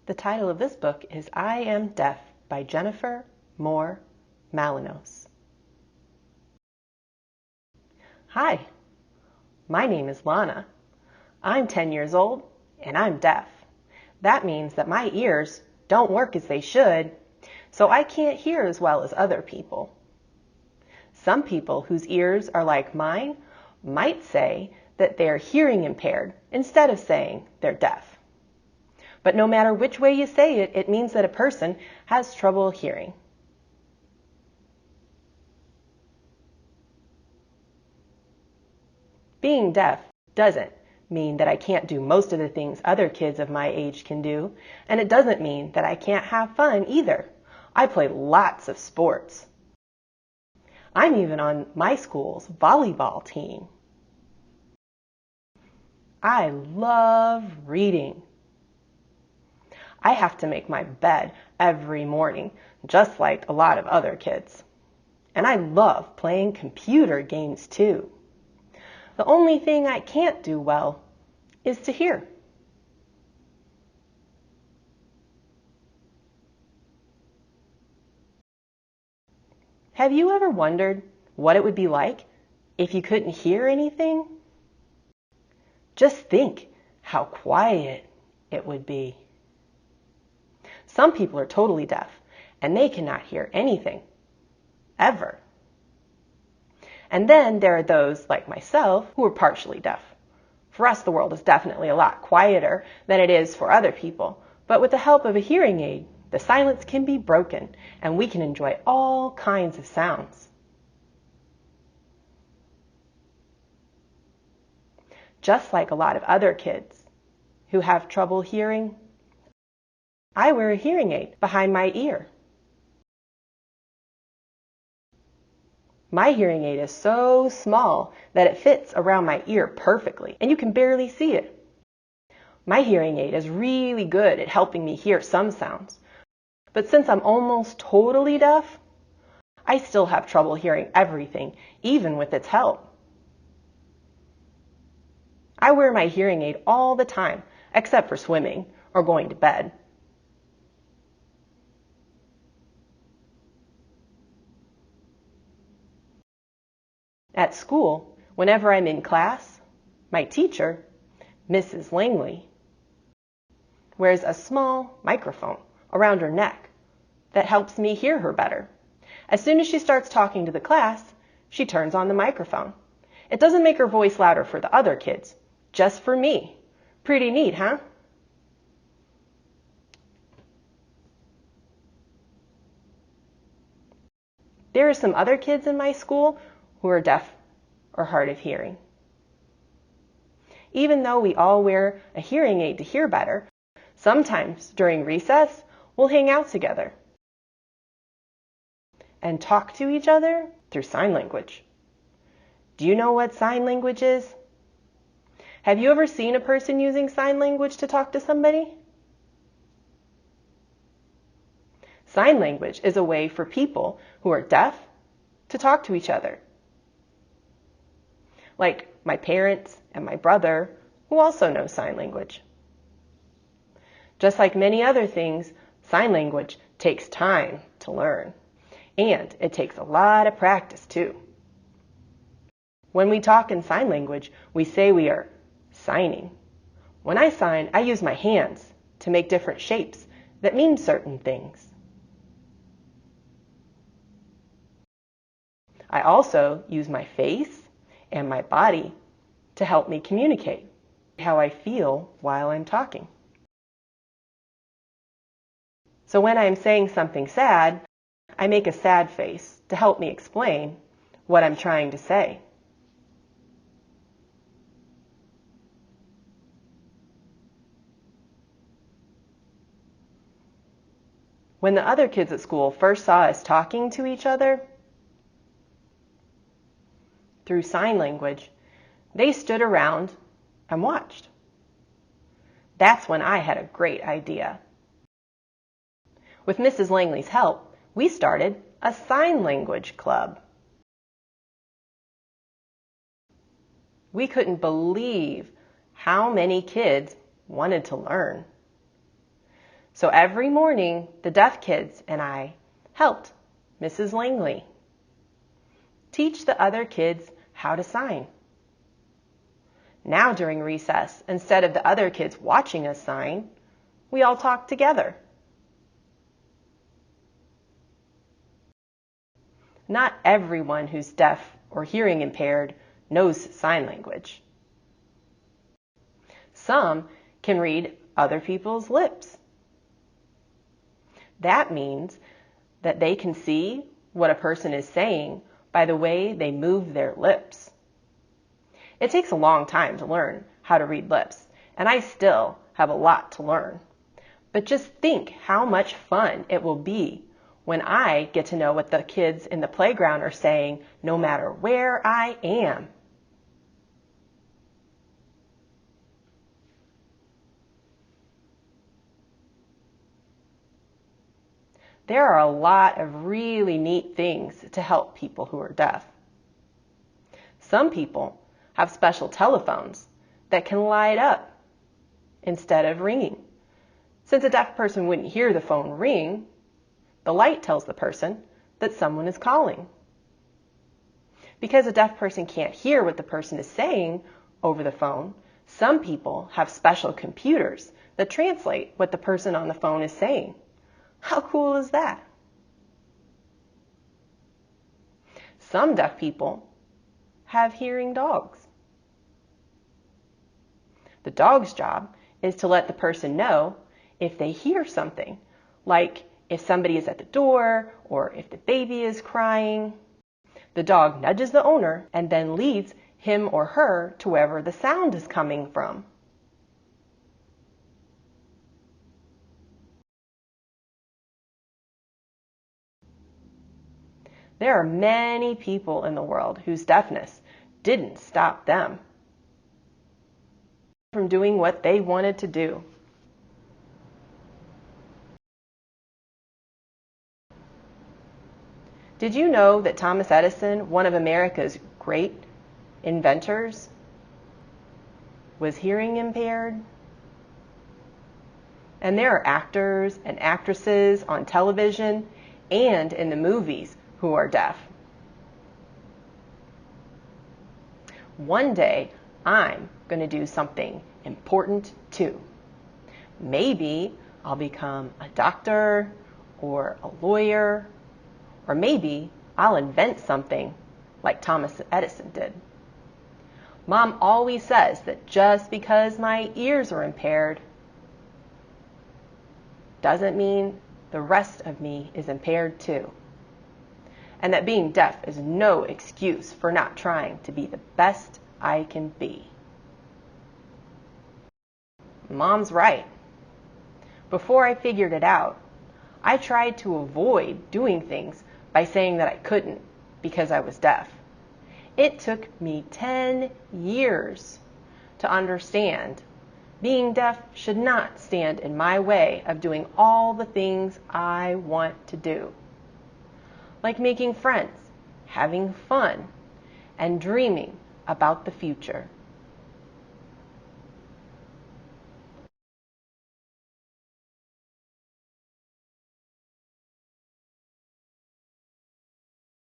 The title of this book is I Am Deaf by Jennifer Moore-Mallinos. Hi, my name is Lana. I'm 10 years old and I'm deaf. That means that my ears don't work as they should, so I can't hear as well as other people. Some people whose ears are like mine might say that they're hearing impaired instead of saying they're deaf. But no matter which way you say it, it means that a person has trouble hearing. Being deaf doesn't mean that I can't do most of the things other kids of my age can do, and it doesn't mean that I can't have fun either. I play lots of sports. I'm even on my school's volleyball team. I love reading. I have to make my bed every morning, just like a lot of other kids. And I love playing computer games too. The only thing I can't do well is to hear. Have you ever wondered what it would be like if you couldn't hear anything? Just think how quiet it would be. Some people are totally deaf, and they cannot hear anything, ever. And then there are those, like myself, who are partially deaf. For us, the world is definitely a lot quieter than it is for other people, but with the help of a hearing aid, the silence can be broken, and we can enjoy all kinds of sounds. Just like a lot of other kids who have trouble hearing, I wear a hearing aid behind my ear. My hearing aid is so small that it fits around my ear perfectly, and you can barely see it. My hearing aid is really good at helping me hear some sounds, but since I'm almost totally deaf, I still have trouble hearing everything, even with its help. I wear my hearing aid all the time, except for swimming or going to bed. At school, whenever I'm in class, my teacher, Mrs. Langley, wears a small microphone around her neck that helps me hear her better. As soon as she starts talking to the class, she turns on the microphone. It doesn't make her voice louder for the other kids, just for me. Pretty neat, huh? There are some other kids in my school who are deaf or hard of hearing. Even though we all wear a hearing aid to hear better, sometimes during recess, we'll hang out together and talk to each other through sign language. Do you know what sign language is? Have you ever seen a person using sign language to talk to somebody? Sign language is a way for people who are deaf to talk to each other. Like my parents and my brother, who also know sign language. Just like many other things, sign language takes time to learn, and it takes a lot of practice too. When we talk in sign language, we say we are signing. When I sign, I use my hands to make different shapes that mean certain things. I also use my face and my body to help me communicate how I feel while I'm talking. So when I'm saying something sad, I make a sad face to help me explain what I'm trying to say. When the other kids at school first saw us talking to each other through sign language, they stood around and watched. That's when I had a great idea. With Mrs. Langley's help, we started a sign language club. We couldn't believe how many kids wanted to learn. So every morning, the deaf kids and I helped Mrs. Langley teach the other kids how to sign. Now during recess, instead of the other kids watching us sign, we all talk together. Not everyone who's deaf or hearing impaired knows sign language. Some can read other people's lips. That means that they can see what a person is saying by the way they move their lips. It takes a long time to learn how to read lips, and I still have a lot to learn. But just think how much fun it will be when I get to know what the kids in the playground are saying no matter where I am. There are a lot of really neat things to help people who are deaf. Some people have special telephones that can light up instead of ringing. Since a deaf person wouldn't hear the phone ring, the light tells the person that someone is calling. Because a deaf person can't hear what the person is saying over the phone, some people have special computers that translate what the person on the phone is saying. How cool is that? Some deaf people have hearing dogs. The dog's job is to let the person know if they hear something, like if somebody is at the door or if the baby is crying. The dog nudges the owner and then leads him or her to wherever the sound is coming from. There are many people in the world whose deafness didn't stop them from doing what they wanted to do. Did you know that Thomas Edison, one of America's great inventors, was hearing impaired? And there are actors and actresses on television and in the movies who are deaf. One day, I'm going to do something important too. Maybe I'll become a doctor or a lawyer, or maybe I'll invent something like Thomas Edison did. Mom always says that just because my ears are impaired doesn't mean the rest of me is impaired too. And that being deaf is no excuse for not trying to be the best I can be. Mom's right. Before I figured it out, I tried to avoid doing things by saying that I couldn't because I was deaf. It took me 10 years to understand being deaf should not stand in my way of doing all the things I want to do, like making friends, having fun, and dreaming about the future.